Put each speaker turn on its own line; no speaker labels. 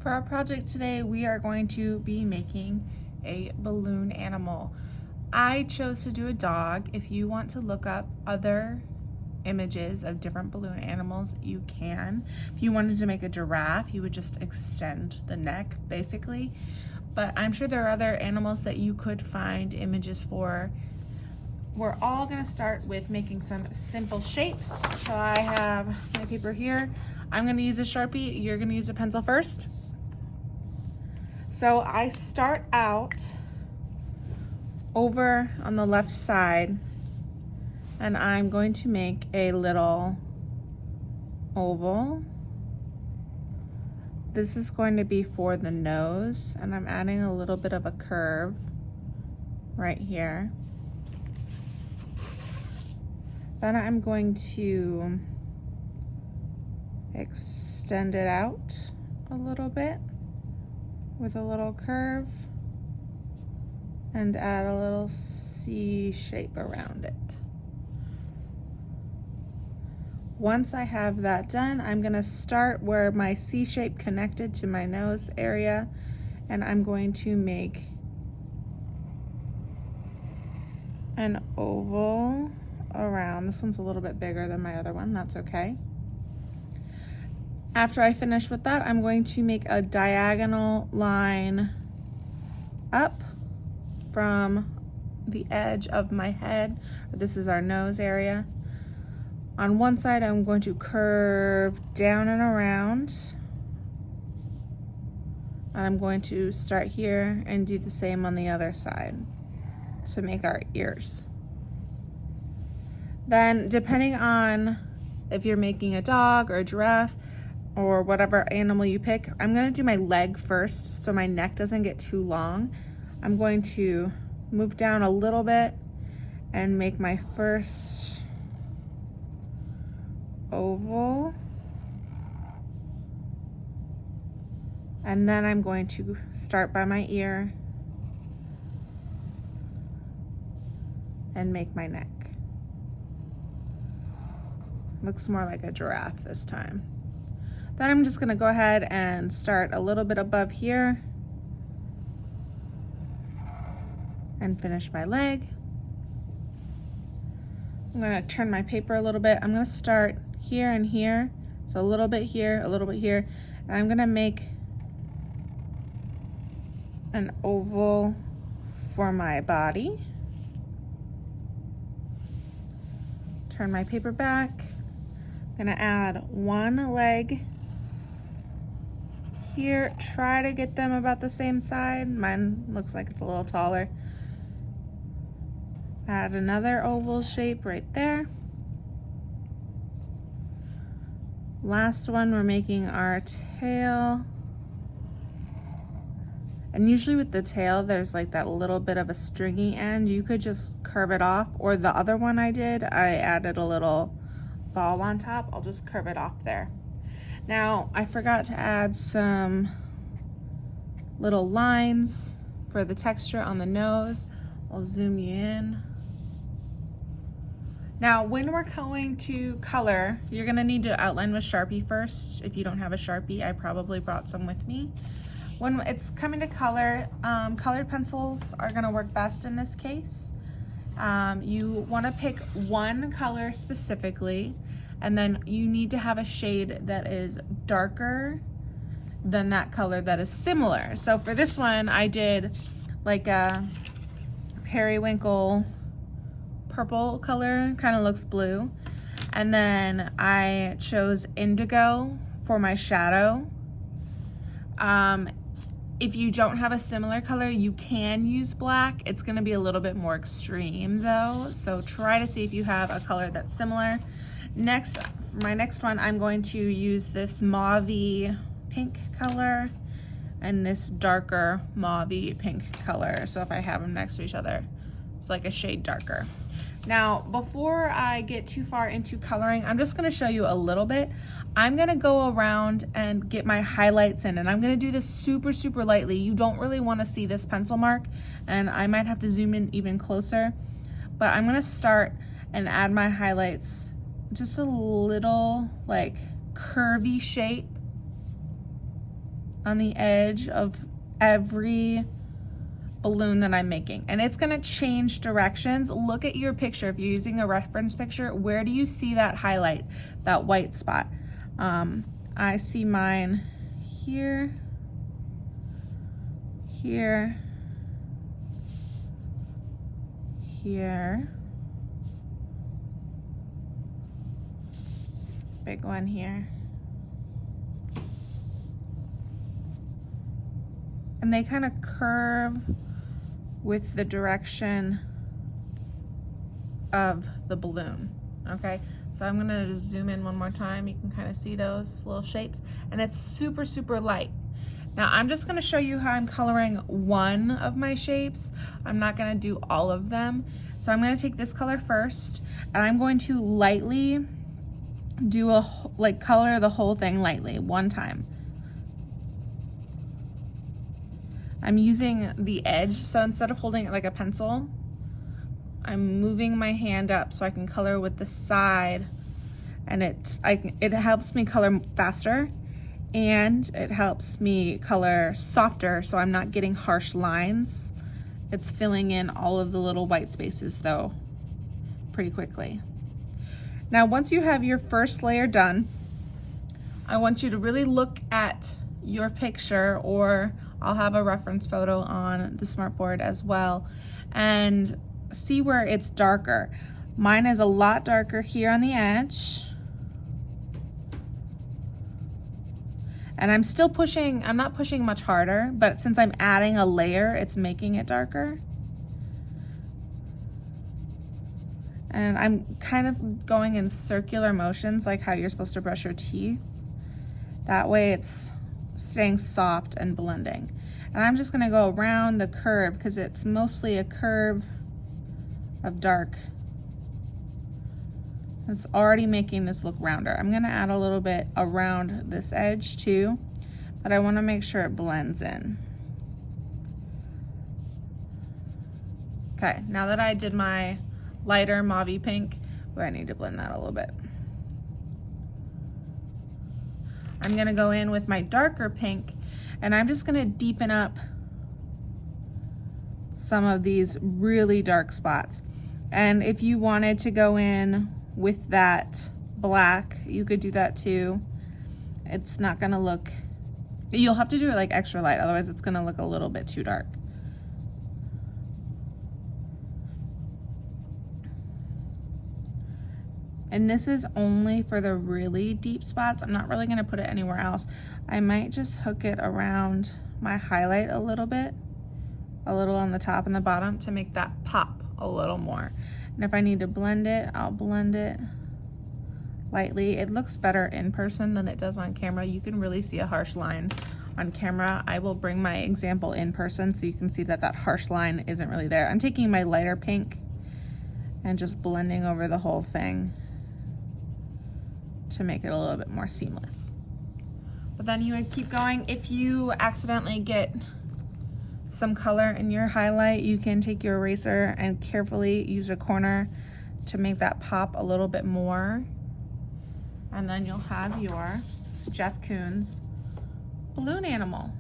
For our project today, we are going to be making a balloon animal. I chose to do a dog. If you want to look up other images of different balloon animals, you can. If you wanted to make a giraffe, you would just extend the neck, basically. But I'm sure there are other animals that you could find images for. We're all gonna start with making some simple shapes. So I have my paper here. I'm gonna use a Sharpie. You're gonna use a pencil first. So I start out over on the left side and I'm going to make a little oval. This is going to be for the nose and I'm adding a little bit of a curve right here. Then I'm going to extend it out a little bit with a little curve and add a little C shape around it. Once I have that done, I'm gonna start where my C shape connected to my nose area and I'm going to make an oval around. This one's a little bit bigger than my other one, that's okay. After I finish with that, I'm going to make a diagonal line up from the edge of my head. This is our nose area. On one side, I'm going to curve down and around. And I'm going to start here and do the same on the other side to make our ears. Then, depending on if you're making a dog or a giraffe, or whatever animal you pick, I'm gonna do my leg first so my neck doesn't get too long. I'm going to move down a little bit and make my first oval. And then I'm going to start by my ear and make my neck. Looks more like a giraffe this time. Then I'm just gonna go ahead and start a little bit above here and finish my leg. I'm gonna turn my paper a little bit. I'm gonna start here and here. So a little bit here, a little bit here. And I'm gonna make an oval for my body. Turn my paper back. I'm gonna add one leg here. Try to get them about the same side. Mine looks like it's a little taller. Add another oval shape right there. Last one, we're making our tail. And usually with the tail, there's like that little bit of a stringy end. You could just curve it off, or the other one I did, I added a little ball on top. I'll just curve it off there. Now, I forgot to add some little lines for the texture on the nose. I'll zoom you in. Now, when we're going to color, you're gonna need to outline with Sharpie first. If you don't have a Sharpie, I probably brought some with me. When it's coming to color, colored pencils are gonna work best in this case. You wanna pick one color specifically, and then you need to have a shade that is darker than that color that is similar. So for this one, I did like a periwinkle purple color, kind of looks blue. And then I chose indigo for my shadow. If you don't have a similar color, you can use black. It's gonna be a little bit more extreme though. So try to see if you have a color that's similar. Next, my next one, I'm going to use this mauve-y pink color and this darker mauve-y pink color. So if I have them next to each other, it's like a shade darker. Now, before I get too far into coloring, I'm just gonna show you a little bit. I'm gonna go around and get my highlights in, and I'm gonna do this super, super lightly. You don't really wanna see this pencil mark, and I might have to zoom in even closer, but I'm gonna start and add my highlights just a little like curvy shape on the edge of every balloon that I'm making, and it's gonna change directions. Look at your picture. If you're using a reference picture, where do you see that highlight, that white spot? I see mine here, here, here, big one here. And they kind of curve with the direction of the balloon, okay? So I'm gonna just zoom in one more time. You can kind of see those little shapes, and it's super, super light. Now I'm just gonna show you how I'm coloring one of my shapes. I'm not gonna do all of them. So I'm gonna take this color first, and I'm going to lightly do color the whole thing lightly, one time. I'm using the edge, so instead of holding it like a pencil, I'm moving my hand up so I can color with the side, and it helps me color faster, and it helps me color softer so I'm not getting harsh lines. It's filling in all of the little white spaces though pretty quickly. Now once you have your first layer done, I want you to really look at your picture, or I'll have a reference photo on the smartboard as well, and see where it's darker. Mine is a lot darker here on the edge. And I'm still pushing, I'm not pushing much harder, but since I'm adding a layer, it's making it darker. And I'm kind of going in circular motions, like how you're supposed to brush your teeth. That way it's staying soft and blending. And I'm just gonna go around the curve because it's mostly a curve of dark. It's already making this look rounder. I'm gonna add a little bit around this edge too, but I wanna make sure it blends in. Okay, now that I did my lighter mauve-y pink, I need to blend that a little bit. I'm gonna go in with my darker pink, and I'm just gonna deepen up some of these really dark spots. And if you wanted to go in with that black, you could do that too. It's not gonna look, you'll have to do it like extra light, otherwise it's gonna look a little bit too dark. And this is only for the really deep spots. I'm not really gonna put it anywhere else. I might just hook it around my highlight a little bit, a little on the top and the bottom to make that pop a little more. And if I need to blend it, I'll blend it lightly. It looks better in person than it does on camera. You can really see a harsh line on camera. I will bring my example in person so you can see that that harsh line isn't really there. I'm taking my lighter pink and just blending over the whole thing to make it a little bit more seamless. But then you would keep going. If you accidentally get some color in your highlight, you can take your eraser and carefully use a corner to make that pop a little bit more. And then you'll have your Jeff Koons balloon animal.